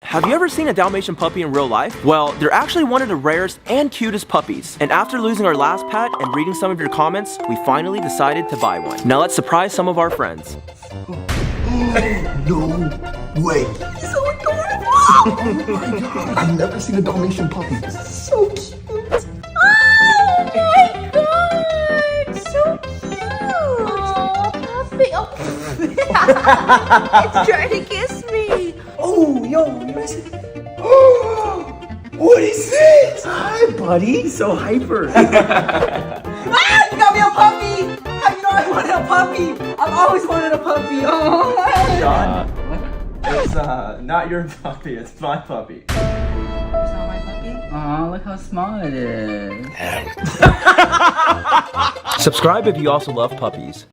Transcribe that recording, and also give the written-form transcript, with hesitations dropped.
Have you ever seen a Dalmatian puppy in real life? Well, they're actually one of the rarest and cutest puppies. And after losing our last pet and reading some of your comments, we finally decided to buy one. Now let's surprise some of our friends. No way. He's so adorable. Oh my god. I've never seen a Dalmatian puppy. This is so cute. Oh my god. So cute. Oh, puppy. Oh. It's trying to kiss me. Oh, yo, you guys see? What is this? Hi, buddy. So hyper. Ah, you got me a puppy! How you know I wanted a puppy? I've always wanted a puppy. Oh, It's not your puppy, it's my puppy. It's not my puppy? Aw, look how small it is. Subscribe if you also love puppies.